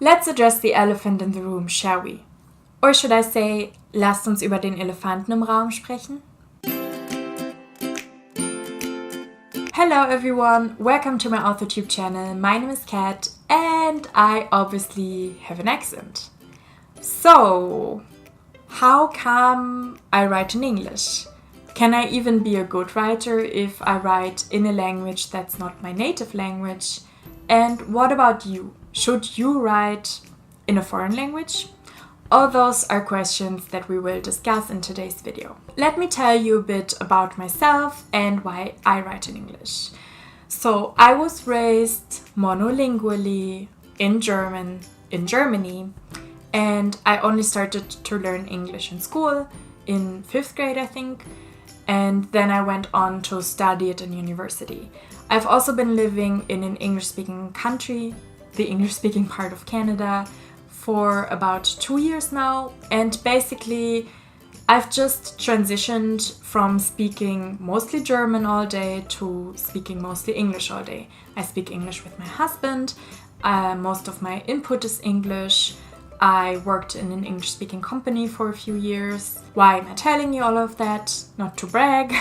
Let's address the elephant in the room, shall we? Or should I say, lasst uns über den Elefanten im Raum sprechen? Hello everyone, welcome to my AuthorTube channel. My name is Kat and I obviously have an accent. So, how come I write in English? Can I even be a good writer if I write in a language that's not my native language? And what about you? Should you write in a foreign language? All those are questions that we will discuss in today's video. Let me tell you a bit about myself and why I write in English. So I was raised monolingually in Germany, and I only started to learn English in school in 5th grade, I think, and then I went on to study it in university. I've also been living in an English-speaking country, the English-speaking part of Canada, for about 2 years now, and basically I've just transitioned from speaking mostly German all day to speaking mostly English all day. I speak English with my husband, most of my input is English. I worked in an English-speaking company for a few years. Why am I telling you all of that? Not to brag,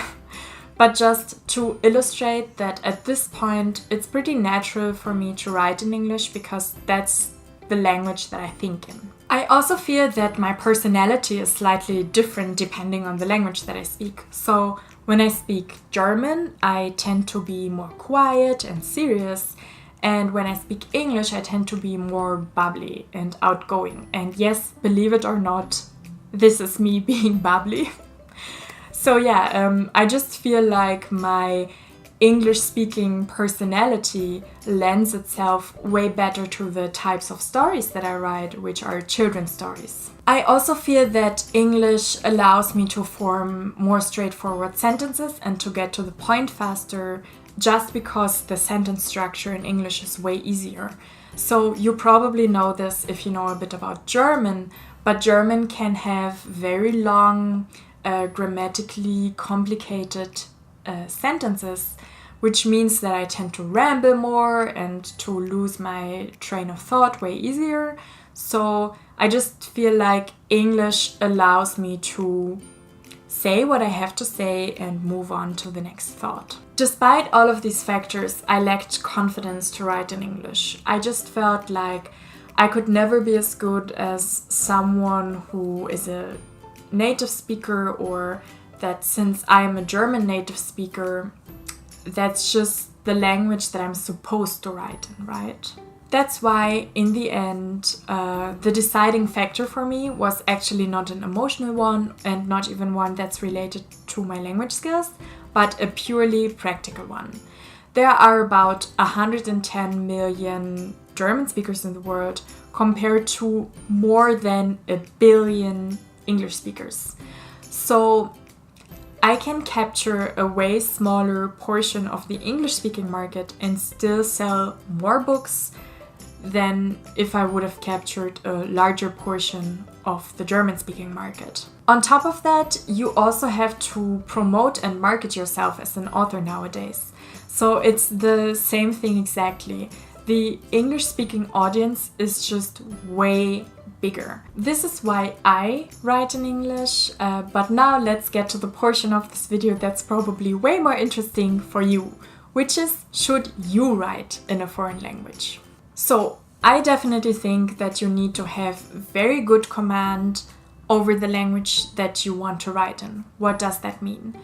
but just to illustrate that at this point it's pretty natural for me to write in English because that's the language that I think in. I also feel that my personality is slightly different depending on the language that I speak. So when I speak German, I tend to be more quiet and serious. And when I speak English, I tend to be more bubbly and outgoing. And yes, believe it or not, this is me being bubbly. So yeah, I just feel like my English-speaking personality lends itself way better to the types of stories that I write, which are children's stories. I also feel that English allows me to form more straightforward sentences and to get to the point faster, just because the sentence structure in English is way easier. So you probably know this if you know a bit about German, but German can have very long, grammatically complicated sentences, which means that I tend to ramble more and to lose my train of thought way easier. So I just feel like English allows me to say what I have to say and move on to the next thought. Despite all of these factors, I lacked confidence to write in English. I just felt like I could never be as good as someone who is a native speaker, or that since I am a German native speaker, that's just the language that I'm supposed to write in, right? That's why, in the end, the deciding factor for me was actually not an emotional one and not even one that's related to my language skills, but a purely practical one. There are about 110 million German speakers in the world compared to more than 1 billion English speakers. So I can capture a way smaller portion of the English-speaking market and still sell more books than if I would have captured a larger portion of the German-speaking market. On top of that, you also have to promote and market yourself as an author nowadays. So it's the same thing exactly. The English-speaking audience is just way bigger. This is why I write in English, but now let's get to the portion of this video that's probably way more interesting for you, which is, should you write in a foreign language? So I definitely think that you need to have very good command over the language that you want to write in. What does that mean?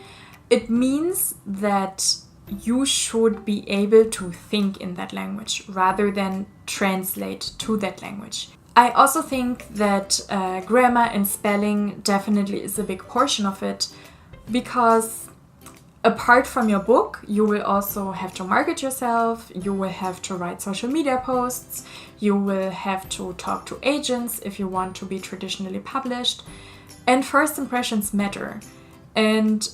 It means that you should be able to think in that language rather than translate to that language. I also think that grammar and spelling definitely is a big portion of it, because apart from your book, you will also have to market yourself, you will have to write social media posts, you will have to talk to agents if you want to be traditionally published, and first impressions matter. And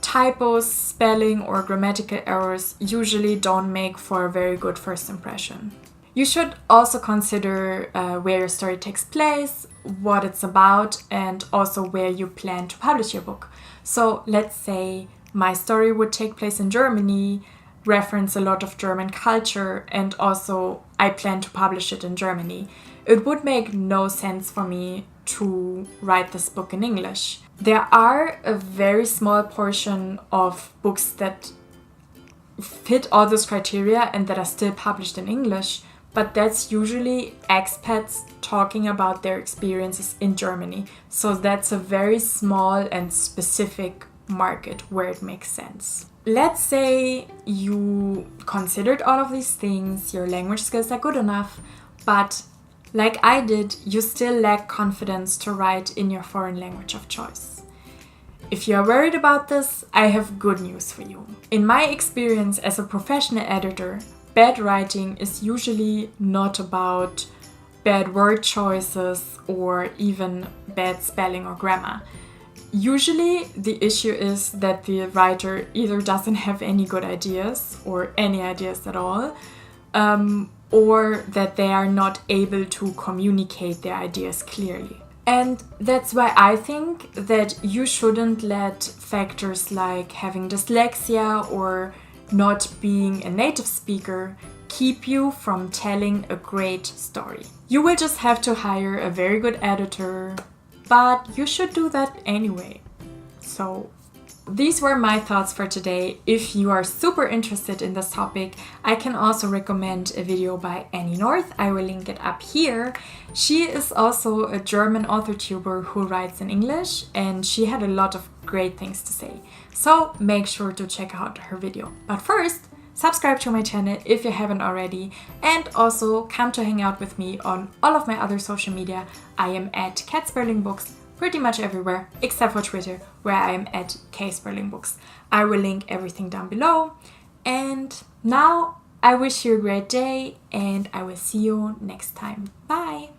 typos, spelling or grammatical errors usually don't make for a very good first impression. You should also consider where your story takes place, what it's about, and also where you plan to publish your book. So let's say my story would take place in Germany, reference a lot of German culture, and also I plan to publish it in Germany. It would make no sense for me to write this book in English. There are a very small portion of books that fit all those criteria and that are still published in English, but that's usually expats talking about their experiences in Germany. So that's a very small and specific market where it makes sense. Let's say you considered all of these things, your language skills are good enough, but like I did, you still lack confidence to write in your foreign language of choice. If you are worried about this, I have good news for you. In my experience as a professional editor, bad writing is usually not about bad word choices or even bad spelling or grammar. Usually the issue is that the writer either doesn't have any good ideas or any ideas at all, or that they are not able to communicate their ideas clearly. And that's why I think that you shouldn't let factors like having dyslexia or not being a native speaker keep you from telling a great story. You will just have to hire a very good editor, but you should do that anyway. So these were my thoughts for today. If you are super interested in this topic, I can also recommend a video by Annie North. I will link it up here. She is also a German author tuber who writes in English, and she had a lot of great things to say. So make sure to check out her video. But first, subscribe to my channel if you haven't already, and also come to hang out with me on all of my other social media. I am at Kat Sperling Books pretty much everywhere except for Twitter, where I am at ksperlingbooks. I will link everything down below. And now I wish you a great day, and I will see you next time. Bye!